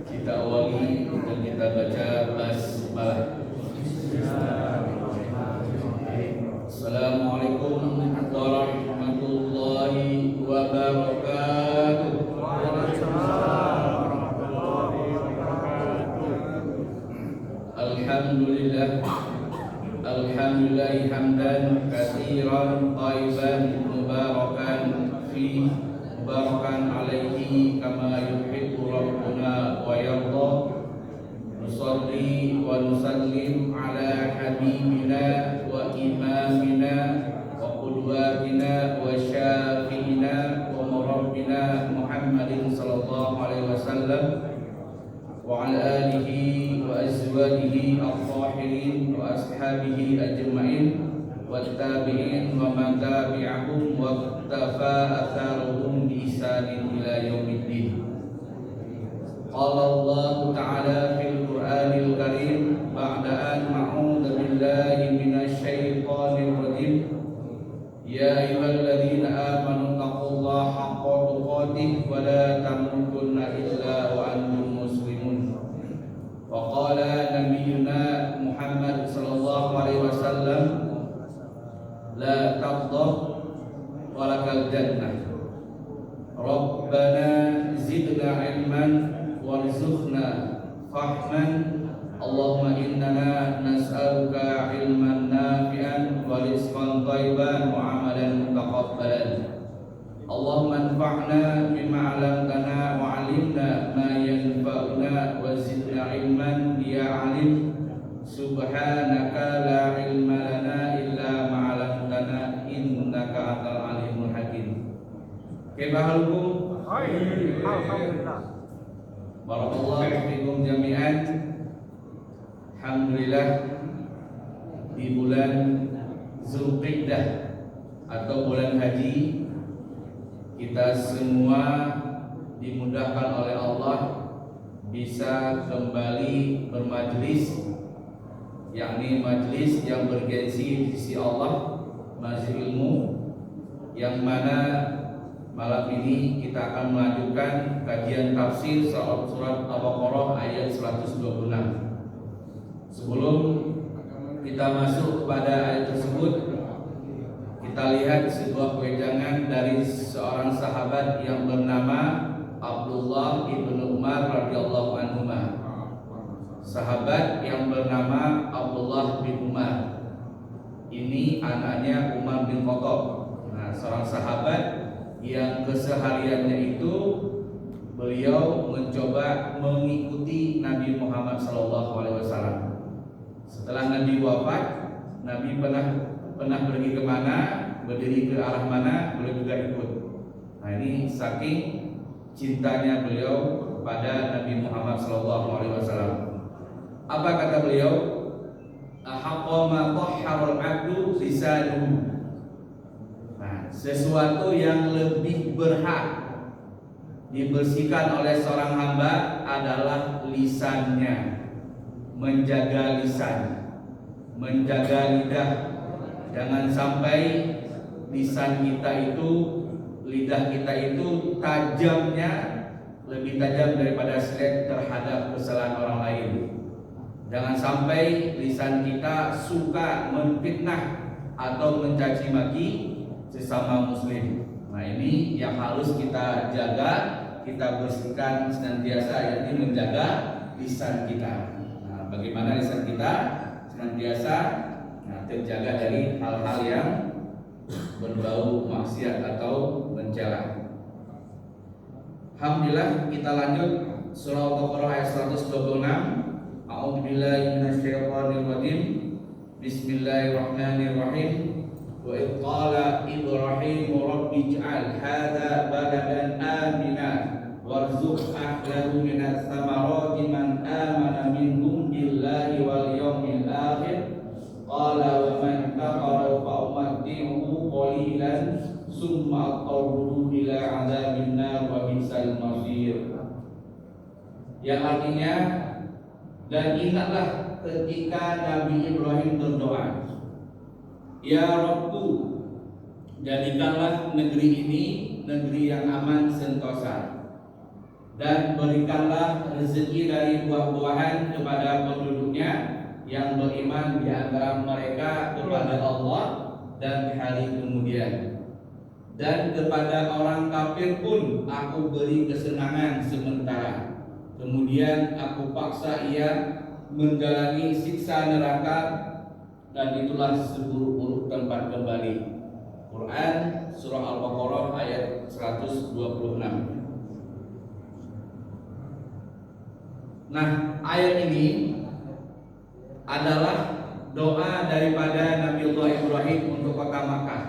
Kita awali dan kita baca basmalah. Assalamualaikum warahmatullahi wabarakatuh. Alhamdulillah hamdan katsiran thayyiban mubarakan fi mubarakan alaihi kama yuhibbu rabbuna wa yarda. Nusalli wa nusallim ala habibina wa imamina wa qudwatina wa syafi'ina wa murabbina Muhammadin sallallahu alaihi wasallam wa ala alihi wa azwajihi al-tahirin wa ashabihi ajma'in wa tabi'in wa man tabi'ahum wa iqtafa atharuhum bi ihsanin ila yaumiddin. Qala Allah ta'ala fil Qur'anil Karim ba'da an a'udzu billahi minasy syaithanir rajim. Ya ayyuhalladzina amanu taqullaha haqqa tuqatih wa la tamutunna illa wa antum muslimun. Wa qala nabiyyuna Muhammad sallallahu alaihi wasallam la taghdab wa lakal jannah. Rabbana zidna ilman warzuqna fahman. Allahumma innana nas'aluka ilman nafi'an wa rizqan thayyiban wa amalan mutaqabbalan. Allahumma anfa'na bima 'allamtana wa 'allimna ma yanfa'una wa zidna ilman ya 'alim. Subhanaka la ilma lana illa ma 'allamtana innaka antal alimul hakim. Kaifa halukum? Alhamdulillah. Barakallahu fikum jami'an. Alhamdulillah di bulan Zulqa'dah atau bulan haji kita semua dimudahkan oleh Allah bisa kembali bermajlis, yakni majlis yang bergengsi di sisi Allah, majlis ilmu, yang mana malam ini kita akan melanjutkan kajian tafsir surat Al-Baqarah ayat 126. Sebelum kita masuk kepada ayat tersebut, kita lihat sebuah wejangan dari seorang sahabat yang bernama Abdullah ibn Umar radhiyallahu anhuma. Sahabat yang bernama Abdullah bin Umar ini anaknya Umar bin Khattab. Nah, seorang sahabat yang kesehariannya itu beliau mencoba mengikuti Nabi Muhammad SAW. Setelah Nabi wafat, Nabi pernah pergi kemana, berdiri ke arah mana, beliau juga ikut. Nah, ini saking cintanya beliau kepada Nabi Muhammad SAW. Apa kata beliau? ahaqqa ma tahharul 'abdu lisanuhu. Nah, sesuatu yang lebih berhak dibersihkan oleh seorang hamba adalah lisannya. Menjaga lisan, menjaga lidah. Jangan sampai lisan kita itu, lidah kita itu tajamnya lebih tajam daripada silet terhadap kesalahan orang lain. Jangan sampai lisan kita suka menfitnah atau mencaci maki sesama muslim. Nah, ini yang harus kita jaga, kita bersihkan senantiasa, yakni menjaga lisan kita. Nah, bagaimana lisan kita senantiasa terjaga dari hal-hal yang berbau maksiat atau mencela. Alhamdulillah, kita lanjut surah Al-Baqarah ayat 126. A'udzubillahi minasyaitonir rajim. Bismillahirrahmanirrahim. Wa idh qala Ibrahim rabbi ij'al hadza baladan amina warzuq ahlahu minats thamarati man amana minhum billahi wal yawmil akhir. Qala wa man kafara fa umatti'uhu qalilan summa aqarruhu ila 'adzabin nar wa bisal masir. Yang artinya, dan ingatlah ketika Nabi Ibrahim berdoa, ya Rabbku, jadikanlah negeri ini negeri yang aman sentosa, dan berikanlah rezeki dari buah-buahan kepada penduduknya yang beriman di antara mereka kepada Allah dan hari kemudian. Dan kepada orang kafir pun aku beri kesenangan sementara, kemudian aku paksa ia menjalani siksa neraka, dan itulah seburuk-buruk tempat kembali. Quran surah Al-Baqarah ayat 126. Nah, ayat ini adalah doa daripada Nabiullah Ibrahim untuk kota Makkah.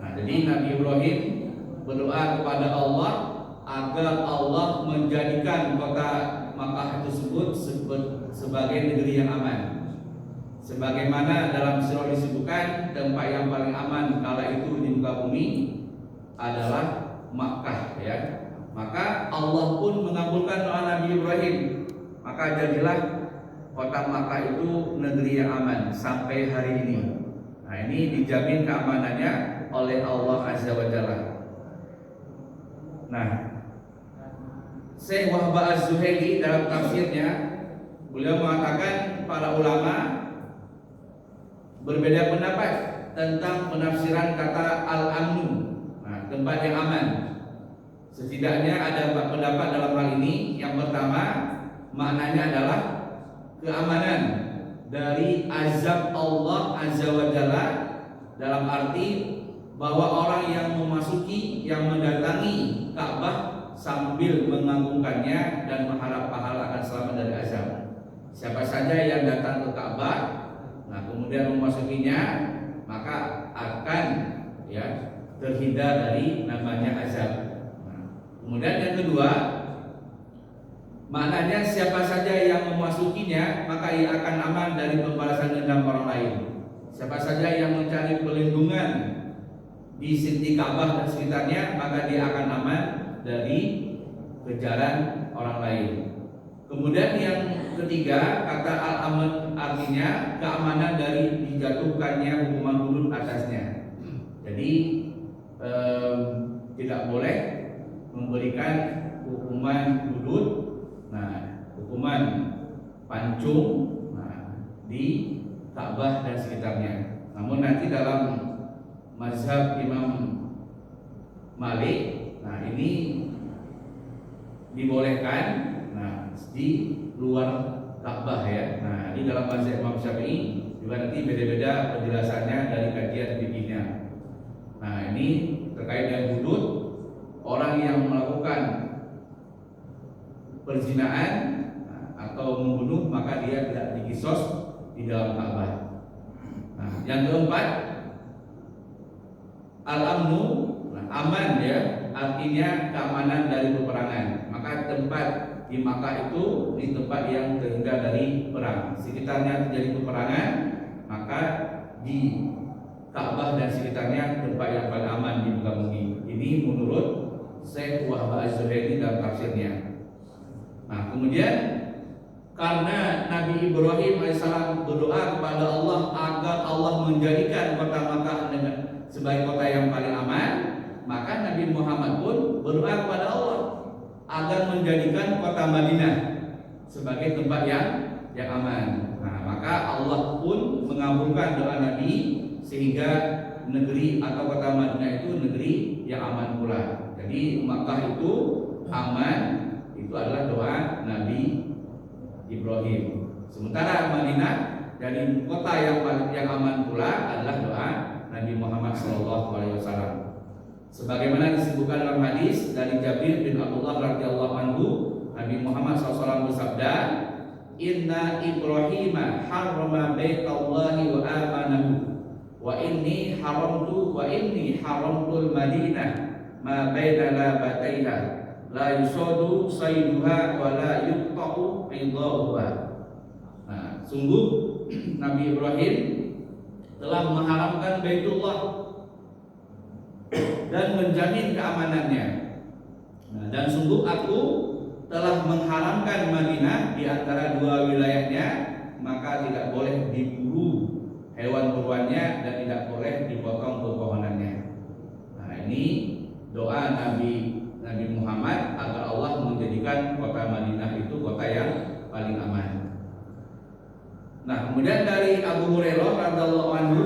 Nah, jadi Nabi Ibrahim berdoa kepada Allah agar Allah menjadikan kota Makkah tersebut sebagai negeri yang aman. Sebagaimana dalam surah disebutkan, tempat yang paling aman kala itu di muka bumi adalah Makkah, ya. Maka Allah pun mengabulkan doa Nabi Ibrahim. Maka jadilah kota Makkah itu negeri yang aman sampai hari ini. Nah, ini dijamin keamanannya oleh Allah Azza wa Jalla. Nah, Syekh Wahbah Az-Zuhaili dalam tafsirnya, beliau mengatakan para ulama berbeda pendapat tentang penafsiran kata al-amnu, nah, tempat yang aman. Setidaknya ada 4 pendapat dalam hal ini. Yang pertama, maknanya adalah keamanan dari azab Allah Azza wa Jalla, dalam arti bahwa orang yang memasuki, yang mendatangi Ka'bah sambil mengagungkannya dan mengharap pahala akan selamat dari azab. Siapa saja yang datang ke Ka'bah, nah kemudian memasukinya, maka akan, ya, terhindar dari namanya azab. Nah, kemudian yang kedua, maknanya siapa saja yang memasukinya, maka ia akan aman dari pembalasan dendam orang lain. Siapa saja yang mencari perlindungan di Ka'bah dan sekitarnya, maka dia akan aman dari kejaran orang lain. Kemudian yang ketiga, kata al-aman artinya keamanan dari dijatuhkannya hukuman hudud atasnya. Jadi tidak boleh memberikan hukuman hudud, nah, hukuman pancung, nah, di Ka'bah dan sekitarnya. Namun nanti dalam mazhab Imam Malik, nah ini dibolehkan, nah, di luar Ka'bah, ya. Nah, ini dalam mazhab Imam Syafi'i juga nanti beda-beda penjelasannya dari kajian fikihnya. Nah, ini terkait dengan hudud, orang yang melakukan perzinaan atau membunuh, maka dia tidak dikisos di dalam Ka'bah. Nah, yang keempat, al-amnu, aman, ya, artinya keamanan dari peperangan. Maka tempat di Makkah itu di tempat yang terhindar dari perang. Sekitarnya terjadi peperangan, maka di Ka'bah dan sekitarnya tempat yang paling aman di muka bumi. Ini menurut Syekh Wahbah Az-Zuhaili dalam tafsirnya. Nah, kemudian karena Nabi Ibrahim alaihissalam berdoa kepada Allah agar Allah menjadikan kota Makkah sebagai kota yang paling aman, maka Nabi Muhammad pun berdoa kepada Allah agar menjadikan kota Madinah sebagai tempat yang aman. Nah, maka Allah pun mengabulkan doa Nabi sehingga negeri atau kota Madinah itu negeri yang aman pula. Jadi Makkah itu aman, itu adalah doa Nabi Ibrahim. Sementara Madinah dari kota yang aman pula adalah doa Nabi Muhammad SAW. Sebagaimana disebutkan dalam hadis dari Jabir bin Abdullah radhiyallahu anhu, Nabi Muhammad SAW bersabda, "Inna Ibrahim harrama baitallahi wa amanahu, wa inni haramtul Madinah ma baina labataiha la yusadu sayduha wa la yuqta'u ridhahuha." Nah, sungguh Nabi Ibrahim telah mengharamkan Baitullah dan menjamin keamanannya. Nah, dan sungguh aku telah mengharamkan Madinah di antara dua wilayahnya, maka tidak boleh diburu hewan buruannya dan tidak boleh dipotong pepohonannya. Nah, ini doa Nabi Muhammad agar Allah menjadikan kota Madinah itu kota yang paling aman. Nah, kemudian dari Abu Hurairah radhiyallahu anhu,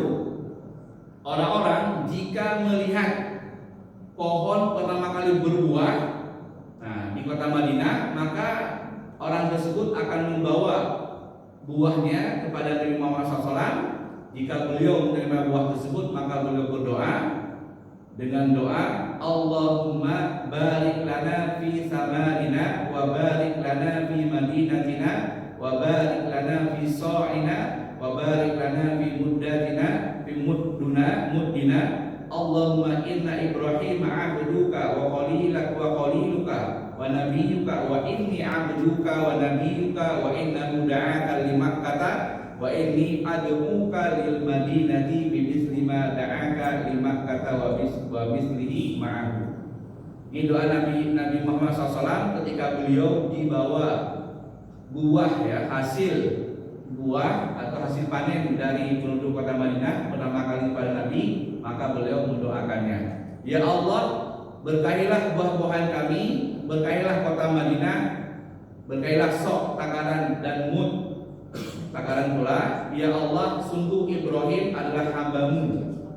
orang-orang jika melihat pohon pertama kali berbuah, nah, di kota Madinah, maka orang tersebut akan membawa buahnya kepada Nabi Muhammad SAW. Jika beliau menerima buah tersebut, maka beliau berdoa dengan doa, Allahumma barik lana fi samarina wa barik lana fi madinatina wa barik lana fi sa'ina wa barik lana fi muddatina fi muddina. Allahumma inna Ibrahim abduka wa khaliluka wa nabiyyuka wa inni abduka wa nabiyyuka wa innahu da'aka li Makkah wa inni ad'uka lil Madinati bi misli ma da'aka li Makkah wa mislihi ma'ahu. Ini doa Nabi Muhammad SAW ketika beliau dibawa buah, ya, hasil buah atau hasil panen dari penduduk kota Madinah pertama kali pada Nabi, maka beliau mendoakannya, ya Allah, berkahilah buah-buahan kami, berkahilah kota Madinah, berkahilah Sok, Takaran dan Mud, Takaran pula, ya Allah, sungguh Ibrahim adalah hambamu,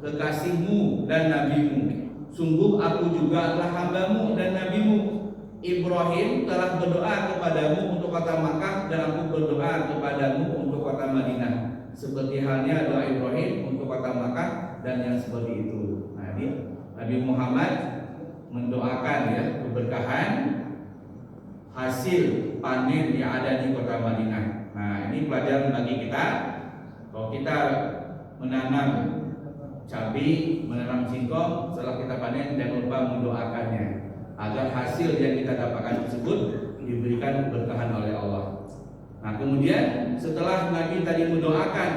kekasihmu dan nabimu. Sungguh aku juga adalah hambamu dan nabimu. Ibrahim telah berdoa kepadamu untuk kota Makkah dan aku berdoa kepadamu untuk kota Madinah, seperti halnya doa Ibrahim untuk kota Makkah dan yang seperti itu. Nah, Nabi Muhammad mendoakan, ya, keberkahan hasil panen yang ada di kota Madinah. Nah, ini pelajaran bagi kita. Kalau kita menanam cabai, menanam singkong, setelah kita panen jangan lupa mendoakannya agar hasil yang kita dapatkan tersebut diberikan keberkahan oleh Allah. Nah, kemudian setelah Nabi tadi mendoakan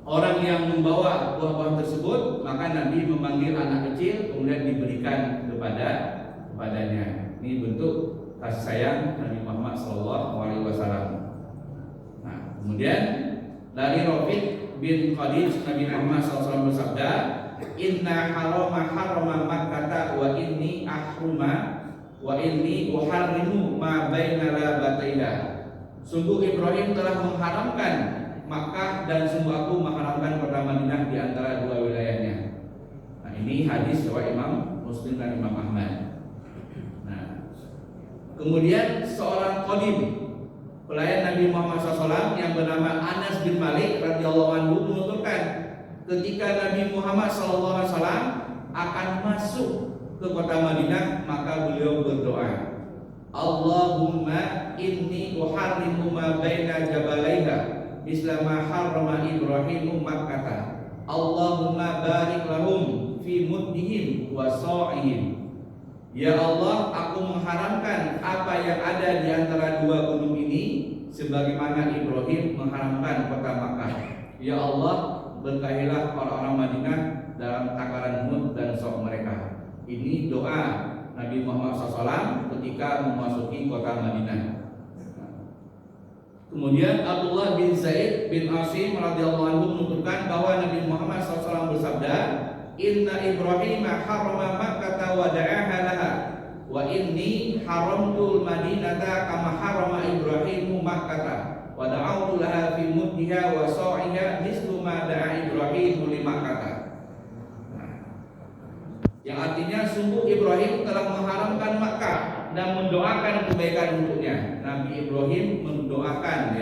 orang yang membawa buah-buahan tersebut, maka Nabi memanggil anak kecil kemudian diberikan kepadanya. Ini bentuk kasih sayang Nabi Muhammad SAW. Nah, kemudian dari Rafiq bin Khadij, Nabi Muhammad SAW bersabda, Inna harama Makkah wa inni uharrimu ma baina labataiha. Sungguh Ibrahim telah mengharamkan Makkah dan sungguh aku mengharamkan kota Madinah di antara dua wilayahnya. Nah, ini hadis riwayat Imam Muslim dan Imam Ahmad. Nah, kemudian seorang qadim, pelayan Nabi Muhammad SAW yang bernama Anas bin Malik radhiyallahu anhu menuturkan, ketika Nabi Muhammad SAW akan masuk ke kota Madinah, maka beliau berdoa, Allahumma inni uharrimu ma baina jabalaiha misla ma harrama Ibrahimu Makkah. Allahumma barik lahum fi muddihim wa sa'ihim. Ya Allah, aku mengharamkan apa yang ada di antara dua gunung ini sebagaimana Ibrahim mengharamkan kota Makkah. Ya Allah, berkahilah orang-orang Madinah dalam takaran mud dan sok mereka. Ini doa Nabi Muhammad SAW ketika memasuki kota Madinah. Kemudian Abdullah bin Zaid bin Asim radhiyallahu anhu menuturkan bahwa Nabi Muhammad SAW bersabda, Inna Ibrahim harrama Makkah wa da'aha laha wa inni haramtul Madinata kama harrama Ibrahim Makkah wa da'awtu laha fi muddiha wa sa'iha mislu ma da'a Ibrahim li Makkah. Yang artinya sungguh Ibrahim telah mengharamkan Makkah dan mendoakan kebaikan untuknya. Nabi Ibrahim mendoakan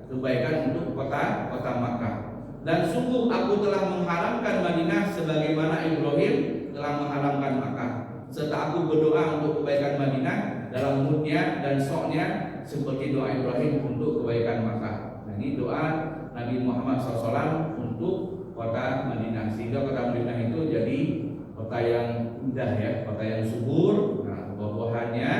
kebaikan untuk kota Makkah. Dan sungguh aku telah mengharamkan Madinah sebagaimana Ibrahim telah mengharamkan Makkah. Serta aku berdoa untuk kebaikan Madinah dalam mudnya dan soknya seperti doa Ibrahim untuk kebaikan Makkah. Nah, ini doa Nabi Muhammad SAW untuk kota Madinah, sehingga kota Madinah itu jadi kota yang indah kota yang subur, buah-buahannya.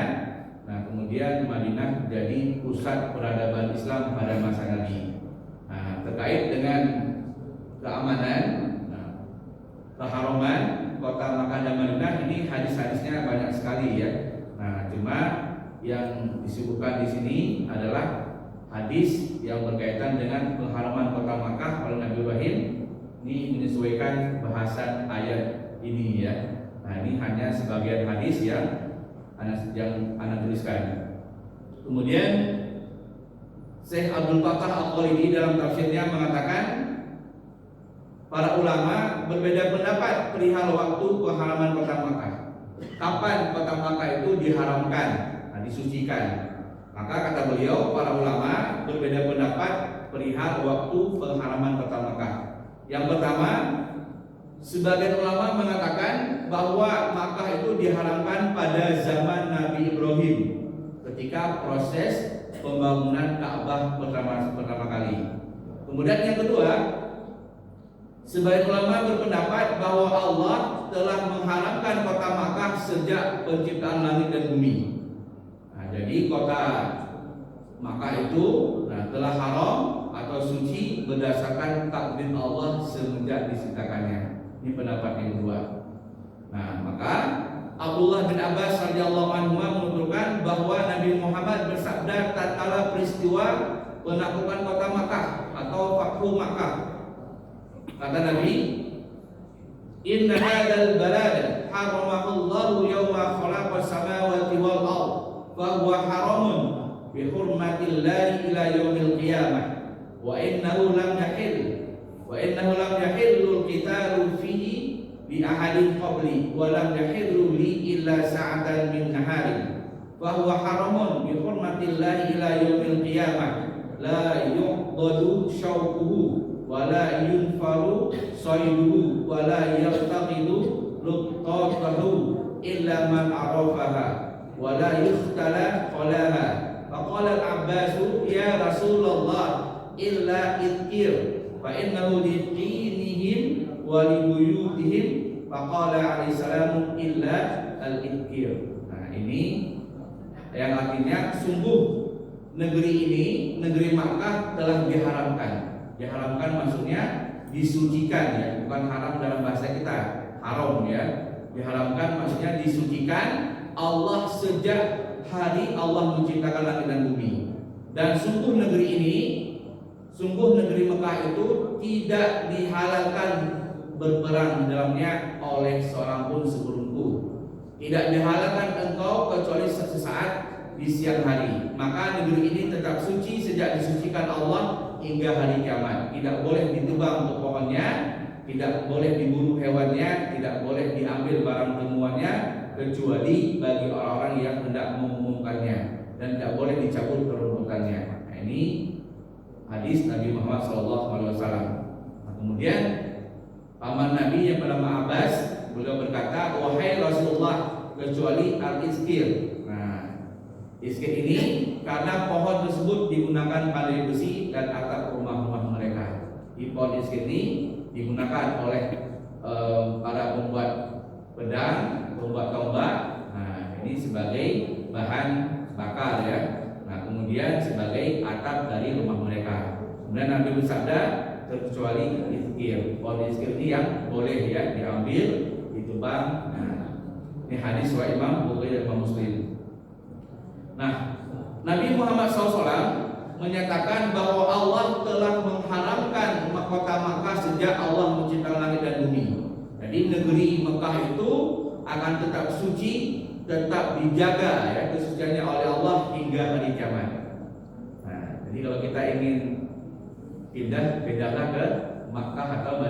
Nah, kemudian Madinah jadi pusat peradaban Islam pada masa Nabi. Nah, terkait dengan keamanan, keharuman kota Makkah dan Madinah ini hadis-hadisnya banyak sekali Nah, cuma yang disebutkan di sini adalah hadis yang berkaitan dengan pengharuman kota Makkah oleh Nabi Ibrahim. Ini menyesuaikan bahasan ayat ini Nah, ini hanya sebagian hadis yang Anda tuliskan. Kemudian Syekh Abdul Fattah Al-Khalidi dalam tafsirnya mengatakan, para ulama berbeda pendapat perihal waktu pengharaman kota Makkah. Kapan kota Makkah itu diharamkan, disucikan? Maka kata beliau, para ulama berbeda pendapat perihal waktu pengharaman kota Makkah. Yang pertama, sebagian ulama mengatakan bahwa Makkah itu diharamkan pada zaman Nabi Ibrahim ketika proses pembangunan Ka'bah pertama kali. Kemudian yang kedua, sebagian ulama berpendapat bahwa Allah telah mengharamkan kota Makkah sejak penciptaan langit dan bumi. Nah, jadi kota Makkah itu telah haram atau suci berdasarkan takdir Allah semenjak diciptakannya. Ini pendapat yang kedua. Nah, maka Abdullah bin Abbas radhiyallahu anhu menuturkan bahwa Nabi Muhammad bersabda tatkala peristiwa penaklukan kota Makkah atau Fathu Makkah. Kata Nabi, Inna hadzal balada haramahu Allah yawma khalaqas samawati wal ard fa huwa haramun bi hurmatillahi ila yaumil qiyamah wa innahu lam yahillu qitalu fihi bi ahadin qabli wa lam yahillu li illa sa'atan min naharin fa huwa haramun bi hurmatillahi ila yaumil qiyamah la yuqdadu syauquhu wa la yunfaru sayduhu wa la yaltaqidu luqtatahu illa man arafaha wa la yukhtala qalaha. Faqala al-Abbas ya Rasulullah illa idkir fa innahu lidinihim wa libuyutihim. Faqala alaihi salam illa al-idkir. Nah, ini yang artinya sungguh negeri ini, negeri Makkah telah diharamkan. Diharamkan maksudnya disucikan bukan haram dalam bahasa kita, haram Diharamkan maksudnya disucikan Allah sejak hari Allah menciptakan langit dan bumi. Dan sungguh negeri Mekah itu tidak dihalalkan berperang di dalamnya oleh seorang pun sebelumku. Tidak dihalalkan engkau kecuali sesaat di siang hari. Maka negeri ini tetap suci sejak disucikan Allah hingga hari kiamat. Tidak boleh ditebang untuk pohonnya, tidak boleh diburu hewannya, tidak boleh diambil barang temuannya kecuali bagi orang-orang yang hendak mengumumkannya, dan tidak boleh dicabut peruntukannya. Nah, ini hadis Nabi Muhammad SAW. Nah, kemudian paman Nabi yang bernama Abbas, beliau berkata, wahai Rasulullah, kecuali al-iskir. Nah, iskir ini karena pohon tersebut digunakan pandai besi dan atap rumah-rumah mereka. Di pohon iskir ini digunakan oleh para pembuat pedang, pembuat tombak. Nah, ini sebagai bahan bakar ya. Nah, kemudian sebagai atap dari rumah mereka. Kemudian Nabi bersabda, terkecuali izkir. Pohon izkir ini yang boleh ya diambil, ditebang. Nah, ini hadis riwayat Imam Bukhari dan Imam Muslim. Nah, Nabi Muhammad SAW menyatakan bahwa Allah telah mengharamkan kota Makkah sejak Allah menciptakan langit dan bumi. Jadi negeri Mekah itu akan tetap suci, tetap dijaga ya kesuciannya oleh Allah hingga hari kiamat. Nah, jadi kalau kita ingin pindahlah ke Makkah atau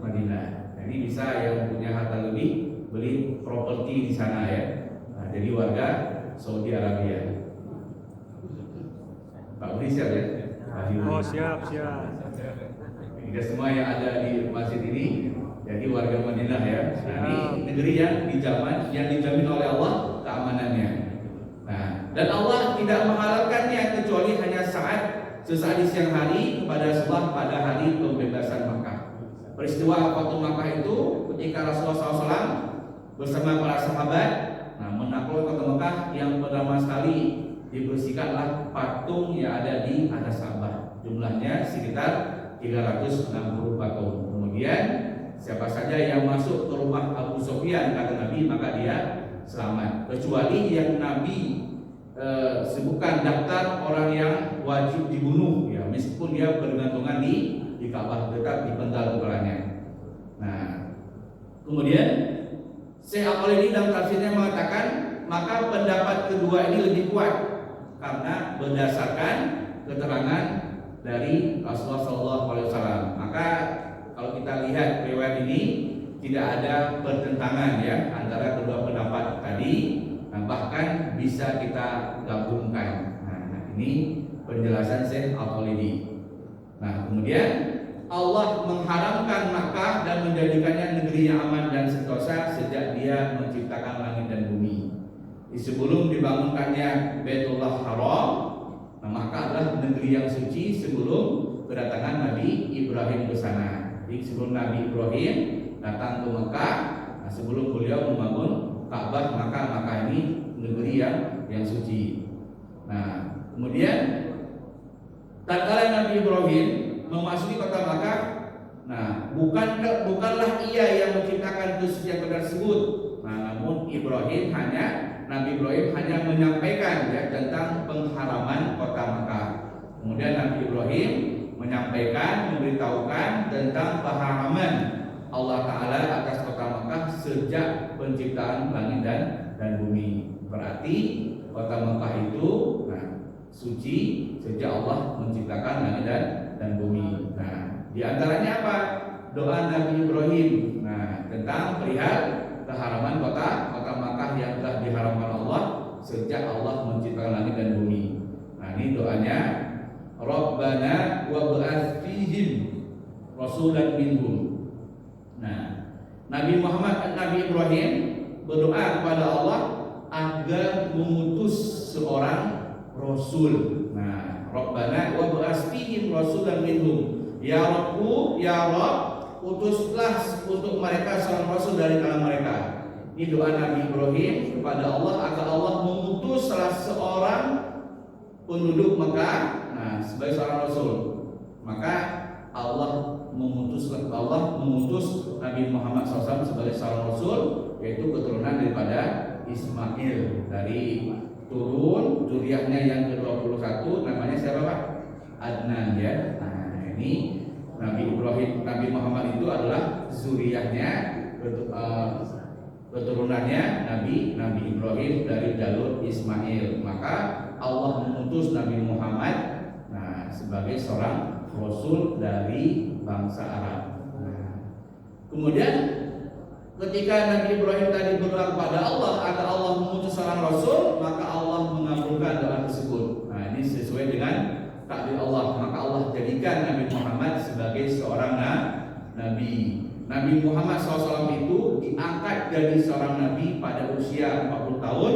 Madinah. Jadi bisa yang punya harta lebih beli properti di sana ya. Nah, jadi warga Saudi Arabia. Pak Budi siap ya? Oh, siap. Kita semua yang ada di masjid ini jadi warga Madinah ya. Ini negeri yang dijamin oleh Allah keamanannya. Nah, dan Allah tidak menghalalkannya kecuali hanya sesaat di siang hari kepada sholat pada hari pembebasan Makkah. Peristiwa Fathu Makkah itu ketika Rasulullah SAW bersama para sahabat menaklukkan kota Makkah yang pertama sekali dibersihkanlah patung yang ada di atas Ka'bah. Jumlahnya sekitar 360 patung. Kemudian siapa saja yang masuk ke rumah Abu Sufyan kata Nabi maka dia selamat. Kecuali yang Nabi sebutkan daftar orang yang wajib dibunuh ya, meskipun dia bergantungan di Ka'bah tetap dipenggal kepalanya. Nah, kemudian Syekh Al-Qalini dalam tafsirnya mengatakan maka pendapat kedua ini lebih kuat karena berdasarkan keterangan dari Rasulullah SAW. Maka kalau kita lihat riwayat ini tidak ada pertentangan ya antara kedua pendapat tadi, bahkan bisa kita gabungkan. Nah, ini penjelasan Syekh Al-Qalini. Nah, kemudian Allah mengharamkan Makkah dan menjadikannya negeri yang aman dan sentosa sejak Dia menciptakan langit dan bumi. Sebelum dibangunkannya Baitullah Haram, Makkah adalah negeri yang suci sebelum kedatangan Nabi Ibrahim ke sana. Jadi sebelum Nabi Ibrahim datang ke Makkah, sebelum beliau membangun Ka'bah, maka Makkah ini negeri yang suci. Nah, kemudian tatkala Nabi Ibrahim memasuki kota Makkah, nah bukanlah ia yang menciptakan kesucian tersebut. Nah, namun Nabi Ibrahim hanya menyampaikan ya tentang pengharaman kota Makkah. Kemudian Nabi Ibrahim menyampaikan, memberitahukan tentang pengharaman Allah Ta'ala atas kota Makkah sejak penciptaan langit dan bumi. Berarti kota Makkah itu suci sejak Allah menciptakan langit dan bumi. Nah, di antaranya apa? Doa Nabi Ibrahim. Nah, tentang perihal keharaman kota Makkah yang telah diharamkan Allah sejak Allah menciptakan langit dan bumi. Nah, ini doanya, Rabbana wa ba'ats fihim rasulan minhum. Nah, Nabi Ibrahim berdoa kepada Allah agar mengutus seorang rasul. Nah, Rabbana wa ba'ats fihim rasulan minhum. Ya Rabbu, ya Rabb, utuslah untuk mereka seorang rasul dari kalangan mereka. Ini doa Nabi Ibrahim kepada Allah agar Allah mengutus salah seorang penduduk Mekah sebagai seorang rasul. Maka Allah mengutus Nabi Muhammad SAW sebagai seorang rasul, yaitu keturunan daripada Ismail, dari turun zuriatnya yang ke-21 namanya siapa Pak? Adnan ya. Nah, ini Nabi Muhammad itu adalah zuriatnya, keturunannya Nabi Ibrahim dari jalur Ismail. Maka Allah mengutus Nabi Muhammad sebagai seorang rasul dari bangsa Arab. Kemudian ketika Nabi Ibrahim tadi berdoa kepada Allah agar Allah mengutus seorang rasul, maka Allah mengabulkan doa tersebut. Nah, ini sesuai dengan takdir Allah. Maka Allah jadikan Nabi Muhammad sebagai seorang nabi. Nabi Muhammad SAW itu diangkat jadi seorang nabi pada usia 40 tahun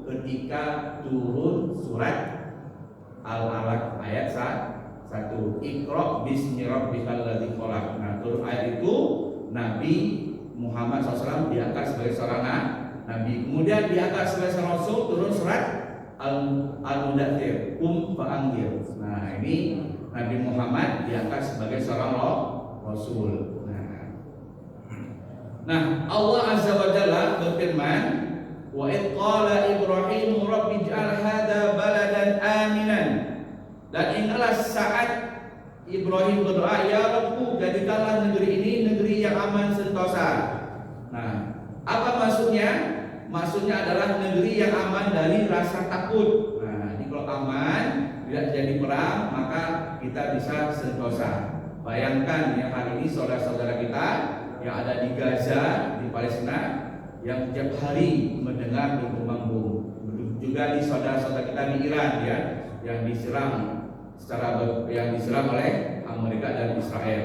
ketika turun surat Al-Alaq ayat 1. Iqra bismi rabbikal ladzi khalaq. Nah, turun ayat itu Nabi Muhammad SAW diangkat sebagai seorang nabi. Kemudian diangkat sebagai seorang rasul, turun surat Al-Mudaththir, fa'anzir. Nah, ini Nabi Muhammad diangkat sebagai seorang rasul. Nah, Allah Azza wa Jalla berfirman, wa id qala Ibrahim rabbi ij'al hadza baladan aminan. Dan ingatlah saat Ibrahim berdoa, ya Rabbku, jadikanlah negeri ini negeri yang aman sentosa. Nah, apa maksudnya? Maksudnya adalah negeri yang aman dari rasa takut. Nah, jadi kalau aman, tidak jadi perang, maka kita bisa sentosa. Bayangkan ya, hari ini saudara-saudara kita yang ada di Gaza, di Palestina, yang setiap hari mendengar gelombang bom. Juga di saudara-saudara kita di Iran ya, yang diserang oleh Amerika dan Israel.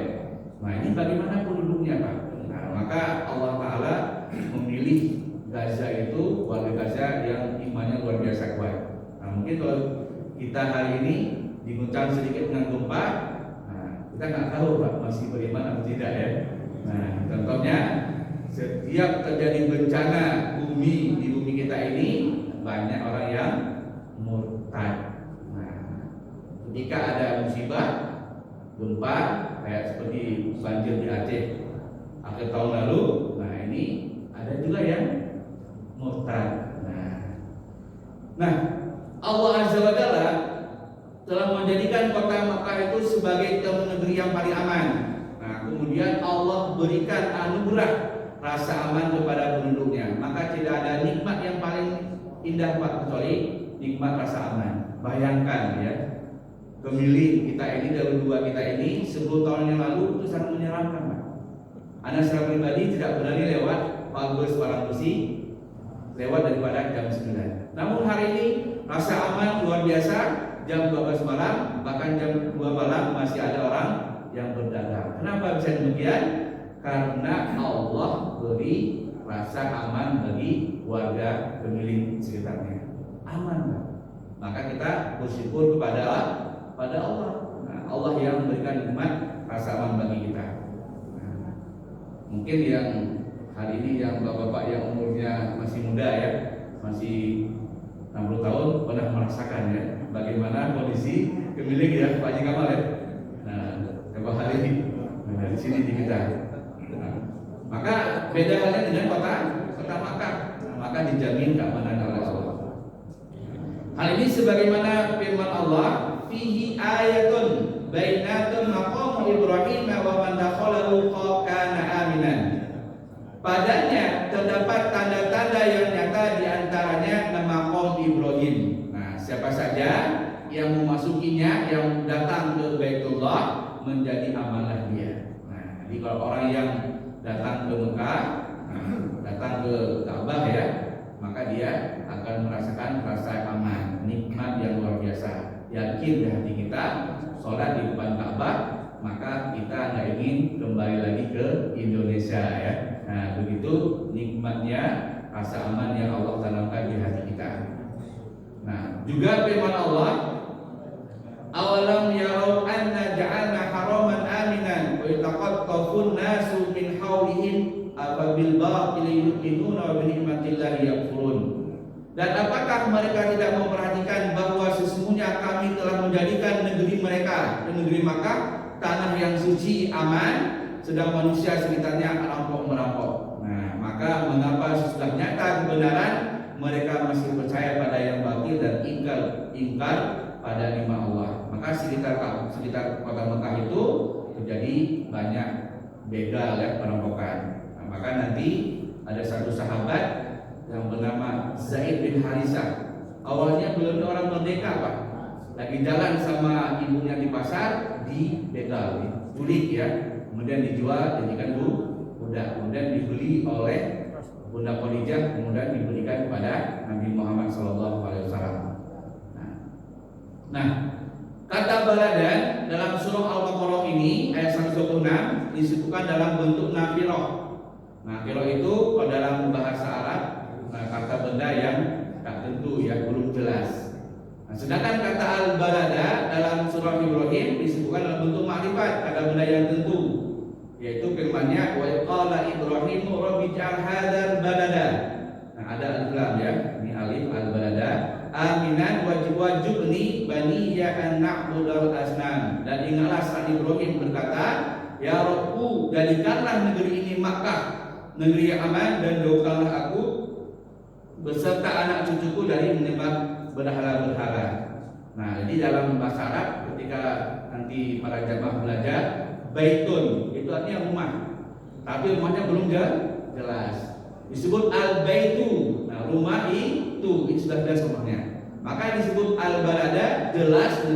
Nah, ini bagaimana penduduknya, Pak? Nah, maka Allah Ta'ala memilih Gaza itu, warga Gaza yang imannya luar biasa kuat. Nah, mungkin kalau kita hari ini diguncang sedikit dengan gempa, nah, kita nggak tahu Pak masih beriman atau tidak ya. Nah, contohnya setiap terjadi bencana bumi di bumi kita ini, banyak orang yang murtad. Nah, ketika ada musibah gempa kayak seperti banjir di Aceh akhir tahun lalu, nah ini ada juga yang murtad. Nah, Allah Azza wa Jalla telah menjadikan kota Makkah itu sebagai negeri yang paling aman. Nah, kemudian Allah berikan anugerah rasa aman kepada penduduknya. Maka tidak ada nikmat yang paling indah Pak kecuali nikmat rasa aman. Bayangkan ya, pemilih kita ini dari dua kita ini 10 tahun yang lalu itu sangat menyeramkan Pak. Anda secara pribadi tidak berani lewat Pagus Parangkusi lewat daripada jam 9. Namun hari ini rasa aman luar biasa. Jam 12 malam, bahkan jam 2 malam masih ada orang yang berdagang. Kenapa bisa demikian? Karena Allah beri rasa aman bagi warga pemilik sekitarnya. Aman Pak. Maka kita bersyukur kepada Allah. Nah, Allah yang memberikan nikmat rasa aman bagi kita. Nah, mungkin yang hari ini yang bapak-bapak yang umurnya masih muda ya, masih 60 tahun pernah merasakan ya bagaimana kondisi pemilik ya Pak Haji Kamal ya. Nah, beberapa hari ini di sini di kita. Nah, maka beda halnya dengan kota Makkah. Nah, maka dijamin keamanan oleh Allah. Hal ini sebagaimana firman Allah, fihi ayatun bainatun maqam Ibrahim wa man dakhalahu kana aminan. Padanya terdapat tanda-tanda yang nyata di antaranya nama maqam Ibrahim. Nah, siapa saja yang memasukinya, yang datang ke Baitullah menjadi amanah dia. Nah, jadi kalau orang yang datang ke Mekah, datang ke Ka'bah ya, maka dia akan merasakan rasa aman, nikmat yang luar biasa. Yakin di hati kita, sholat di depan Ka'bah, maka kita nggak ingin kembali lagi ke Indonesia ya. Nah, begitu nikmatnya rasa aman yang Allah tanamkan di hati kita. Nah, juga firman Allah, awalam yarau anna ja'alna haraman aminan wa yataqattafun nasu min haulihim afabil batili yuqinuna wa bi ni'matillahi yakfurun. Dan apakah mereka tidak memperhatikan bahwa sesungguhnya kami telah menjadikan negeri mereka, negeri Makkah, tanah yang suci aman, sedang manusia sekitarnya merampok. Nah, maka mengapa sesudah nyata kebenaran mereka masih percaya pada yang batil dan ingkar pada nikmat Allah. Maka sekitar kota Mekah itu terjadi banyak begal ya, perampokan. Nah, maka nanti ada satu sahabat yang bernama Zaid bin Harisah. Awalnya belum orang merdeka Pak, lagi jalan sama ibunya di pasar, dibegal, diculik ya, kemudian dijual jadikan budak, kemudian dibeli oleh Bunda Khadijah, kemudian diberikan kepada Nabi Muhammad SAW. Nah, kata baladan dalam surah Al-Baqarah ini ayat 126 disebutkan dalam bentuk nafiroh. Nafiroh itu dalam bahasa Arab kata benda yang tak tentu ya, belum jelas. Nah, sedangkan kata al-balada dalam surah Ibrahim disebutkan dalam bentuk makrifat, kata benda yang tentu, yaitu firman-Nya wa qala Ibrahim rabbi ij'al hadzal balada. Nah, ada alif lam ya. Ini alif al-balada. Aminan wajibni bani ya an na'budal asnam. Dan ingatlah saat Ibrahim berkata, ya Rabbku, jadikanlah negeri ini Makkah, negeri yang aman, dan jauhkanlah aku beserta anak cucuku dari menyembah berhala-berhala. Nah, jadi dalam bahasa Arab ketika nanti para jamaah belajar, baitun itu artinya rumah, tapi rumahnya belum jelas. Disebut al-baitu. Nah, rumah itu sudah jelas rumahnya. Maka disebut al-balada, jelas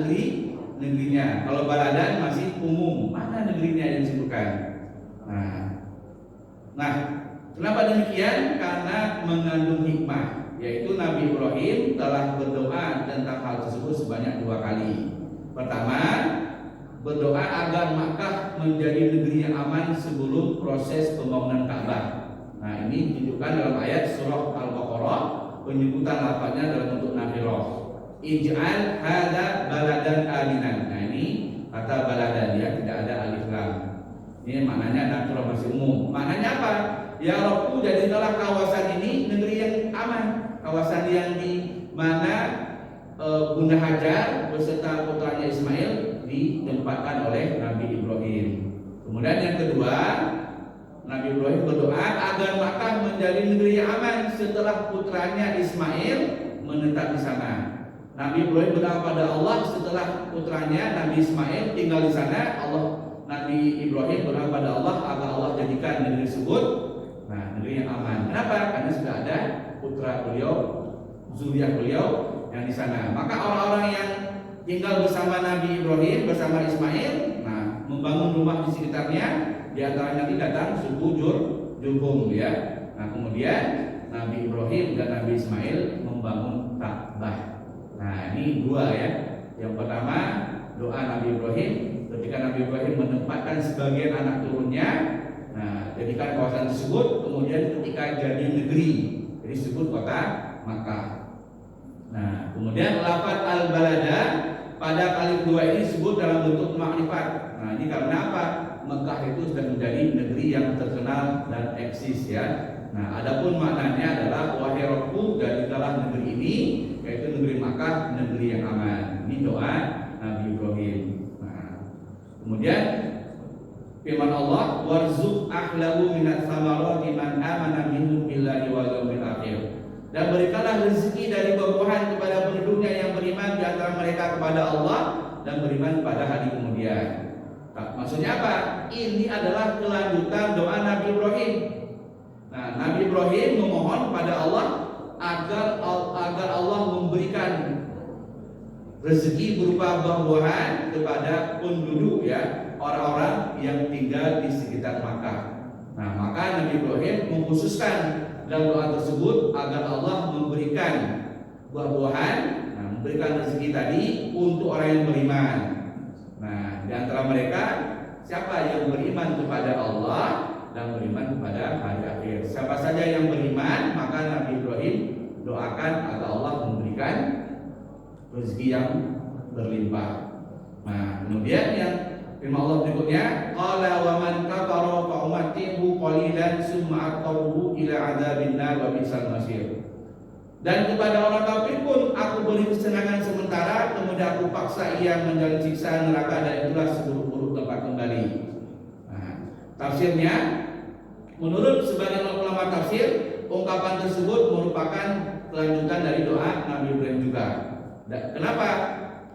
negerinya. Kalau baladan masih umum, mana negerinya yang disebutkan. Nah, kenapa demikian? Karena mengandung hikmah, yaitu Nabi Ibrahim telah berdoa tentang hal tersebut sebanyak 2 kali. Pertama, berdoa agar Makkah menjadi negeri yang aman sebelum proses pembangunan Ka'bah. Nah, ini ditunjukkan dalam ayat surah Al-Baqarah, penyebutan lafaznya dalam bentuk nakirah. Ij'al hadza baladan aminan. Nah, ini kata baladan ya, tidak ada alif lam. Ini maknanya nakirah masih umum. Maknanya apa? Ya Rabbku, jadikanlah kawasan ini negeri yang aman, kawasan yang di mana Bunda Hajar beserta putranya Ismail ditempatkan oleh Nabi Ibrahim. Kemudian yang kedua, Nabi Ibrahim berdoa agar Makkah menjadi negeri yang aman setelah putranya Ismail menetap di sana. Nabi Ibrahim berdoa pada Allah setelah putranya Nabi Ismail tinggal di sana. Nabi Ibrahim berdoa pada Allah agar Allah jadikan negeri tersebut negeri yang aman. Kenapa? Karena sudah ada putra beliau, zuriat beliau yang di sana. Maka orang-orang yang tinggal bersama Nabi Ibrahim bersama Ismail, membangun rumah di sekitarnya. Di antaranya nanti datang suku Jurhum ya. Nah, kemudian Nabi Ibrahim dan Nabi Ismail membangun Ka'bah. Nah, ini 2 ya. Yang pertama, doa Nabi Ibrahim ketika Nabi Ibrahim menempatkan sebagian anak turunnya, jadikan kawasan tersebut, kemudian ketika jadi negeri, jadi disebut kota Makkah. Nah, kemudian lafaz al-balada pada kali 2 ini disebut dalam bentuk makrifat. Nah, ini karena apa? Mekah itu sudah menjadi negeri yang terkenal dan eksis ya. Nah, adapun maknanya adalah wahai Rabbku, jadikanlah negeri ini, yaitu negeri Makkah, negeri yang aman. Ini doa Nabi Ibrahim. Nah, kemudian firman Allah, warzuq ahlahu minat samarati man amana minhum billahi wal yawmil akhir. Dan berikanlah rezeki dari buah-buahan kepada penduduknya yang beriman di antara mereka kepada Allah dan beriman pada hari kemudian. Maksudnya apa? Ini adalah kelanjutan doa Nabi Ibrahim. Nah, Nabi Ibrahim memohon pada Allah agar Allah memberikan rezeki berupa buah-buahan kepada penduduk ya, orang-orang yang tinggal di sekitar Makkah. Nah, maka Nabi Ibrahim mengkhususkan dalam doa tersebut agar Allah memberikan buah-buahan, memberikan rezeki tadi untuk orang yang beriman. Nah, di antara mereka siapa yang beriman kepada Allah dan beriman kepada hari akhir. Siapa saja yang beriman, maka Nabi Ibrahim doakan agar Allah memberikan rezeki yang berlimpah. Nah, kemudian yang firman Allah berikutnya, qala wa man kafara fa umattihu qalilan summa aqarruhu ila adzabin nar wa bisal masir. Dan kepada orang kafir pun aku beri kesenangan sementara, kemudian aku paksa ia menjalani siksa neraka, dan itulah seburuk-buruk tempat kembali. Nah, tafsirnya, menurut sebagian ulama tafsir, ungkapan tersebut merupakan kelanjutan dari doa Nabi Ibrahim juga. Dan kenapa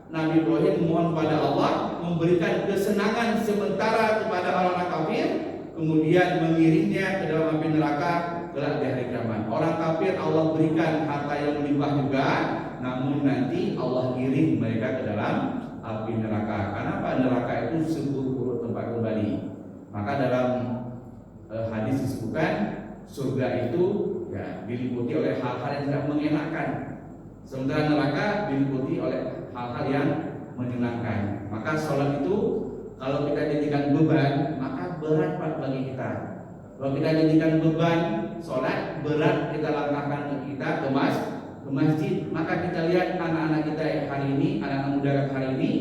Nabi Ibrahim memohon pada Allah memberikan kesenangan sementara kepada orang-orang kafir, kemudian mengirimnya ke dalam api neraka kelak di hari kiamat. Orang kafir Allah berikan harta yang melimpah juga, namun nanti Allah kirim mereka ke dalam api neraka. Karena apa? Neraka itu seburuk-buruk tempat kembali. Maka dalam hadis disebutkan surga itu ya diliputi oleh hal-hal yang tidak mengenakan, sementara neraka diliputi oleh hal-hal yang menyenangkan. Maka sholat itu kalau kita jadikan beban, maka berat bagi kita. Kalau kita jadikan beban sholat, berat kita langkahkan kita ke masjid. Maka kita lihat anak-anak kita hari ini, anak-anak muda hari ini,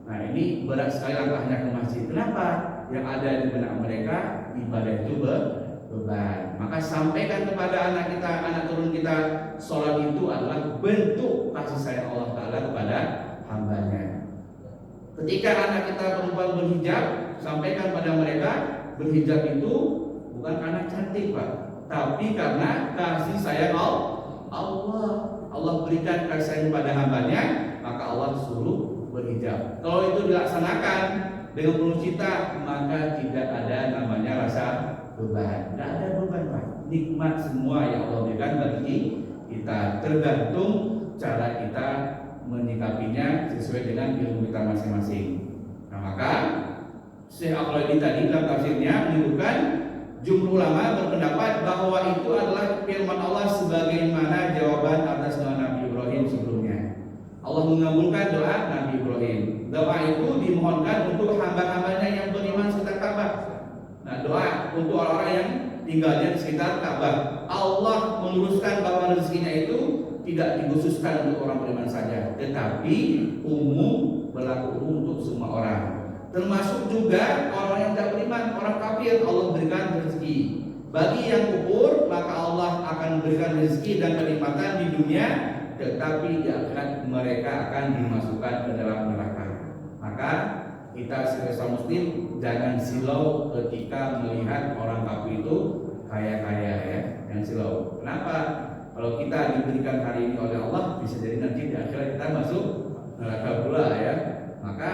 nah ini berat sekali langkahnya ke masjid. Kenapa? Yang ada di benak mereka ibadah itu beban. Maka sampaikan kepada anak kita, anak turun kita, sholat itu adalah bentuk kasih sayang Allah Ta'ala kepada hambanya. Ketika anak kita perempuan berhijab, sampaikan pada mereka berhijab itu bukan karena cantik Pak, tapi karena kasih sayang Allah. Allah berikan kasih sayang pada hambanya, maka Allah suruh berhijab. Kalau itu dilaksanakan dengan penuh cinta, maka tidak ada namanya rasa beban. Tidak ada beban Pak. Nikmat semua yang Allah berikan bagi kita, tergantung cara kita menyikapinya sesuai dengan ilmu kita masing-masing. Nah, maka Syekh Al-Qalaini tadi dalam tafsirnya menyebutkan jumhur ulama berpendapat bahwa itu adalah firman Allah sebagaimana jawaban atas doa Nabi Ibrahim sebelumnya. Allah mengabulkan doa Nabi Ibrahim. Doa itu dimohonkan untuk hamba-hambanya yang beriman sekitar Ka'bah. Nah, doa untuk orang-orang yang tinggalnya di sekitar Ka'bah. Allah meluruskan bahwa rezekinya itu tidak dikhususkan untuk orang beriman saja, tetapi umum, berlaku umum untuk semua orang. Termasuk juga orang yang tidak beriman, orang kafir, Allah berikan rezeki. Bagi yang kufur, maka Allah akan berikan rezeki dan kenikmatan di dunia, tetapi di akhirat mereka akan dimasukkan ke dalam neraka. Maka kita sebagai muslim jangan silau ketika melihat orang kafir itu kaya-kaya ya, yang silau. Kenapa? Kalau kita diberikan hari ini oleh Allah, bisa jadi nanti di akhirat kita masuk neraka pula ya. Maka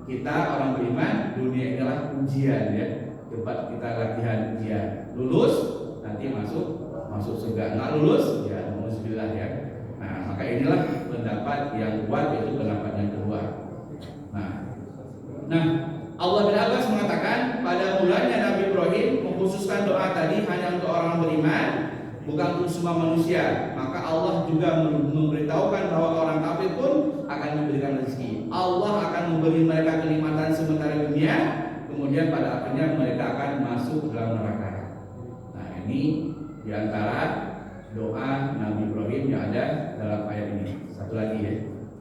kita orang beriman, dunia inilah ujian ya, tempat kita latihan ujian. Lulus nanti masuk surga, nggak lulus ya alhamdulillah ya. Nah, maka inilah pendapat yang kuat, yaitu pendapat yang kedua. Nah, Allah bin Abbas mengatakan pada mulanya Nabi Ibrahim mengkhususkan doa tadi hanya untuk orang beriman, bukan untuk semua manusia. Maka Allah juga memberitahukan bahwa orang kafir pun akan diberikan rezeki. Allah akan memberi mereka kenikmatan sementara dunia, kemudian pada akhirnya mereka akan masuk dalam neraka. Nah, ini diantara doa Nabi Ibrahim yang ada dalam ayat ini. Satu lagi ya.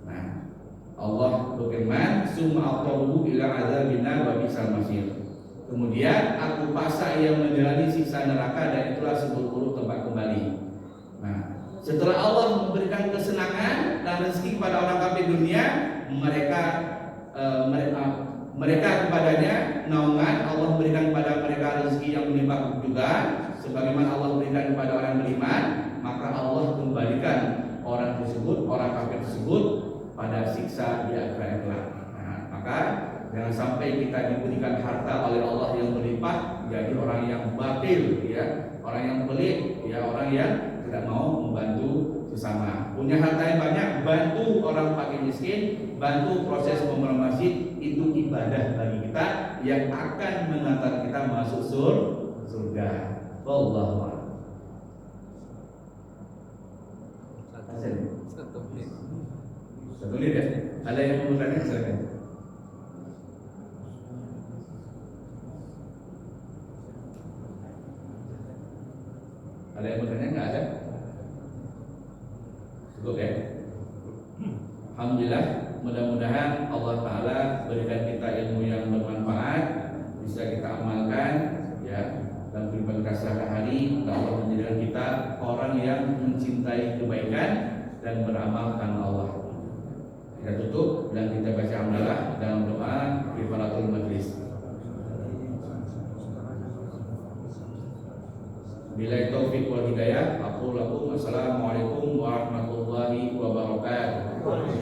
Nah, Allah berfirman, "Summa aqtahu ila adzabina wa bisal masir." Kemudian aku paksa ia menjalani siksa neraka, dan itulah seburuk-buruk tempat kembali. Nah, setelah Allah memberikan kesenangan dan rezeki kepada orang kafir dunia, mereka kepadanya naungan. Allah memberikan kepada mereka rezeki yang melimpah juga, sebagaimana Allah berikan kepada orang beriman. Maka Allah kembalikan orang tersebut, orang kafir tersebut, pada siksa di akhirat kelak. Nah, maka jangan sampai kita diberikan harta oleh Allah yang berlimpah jadi orang yang batil ya, orang yang pelit ya, orang yang tidak mau membantu sesama. Punya harta yang banyak, bantu orang fakir miskin, bantu proses pembangunan masjid, itu ibadah bagi kita yang akan mengantar kita masuk surga. Wallahu a'lam. Satu menit ya. Ada yang mau bertanya, silakan. Ada yang bertanya? Nggak ada? Cukup ya. Alhamdulillah, mudah-mudahan Allah Ta'ala berikan kita ilmu yang bermanfaat, bisa kita amalkan ya, dan berikan kasih hari. Allah menjadikan kita orang yang mencintai kebaikan dan beramal karena Allah. Kita tutup dan kita baca hamdalah dalam doa kifaratul majlis. Billahi taufiq wal hidayah. Aku lakum assalamualaikum warahmatullahi wabarakatuh.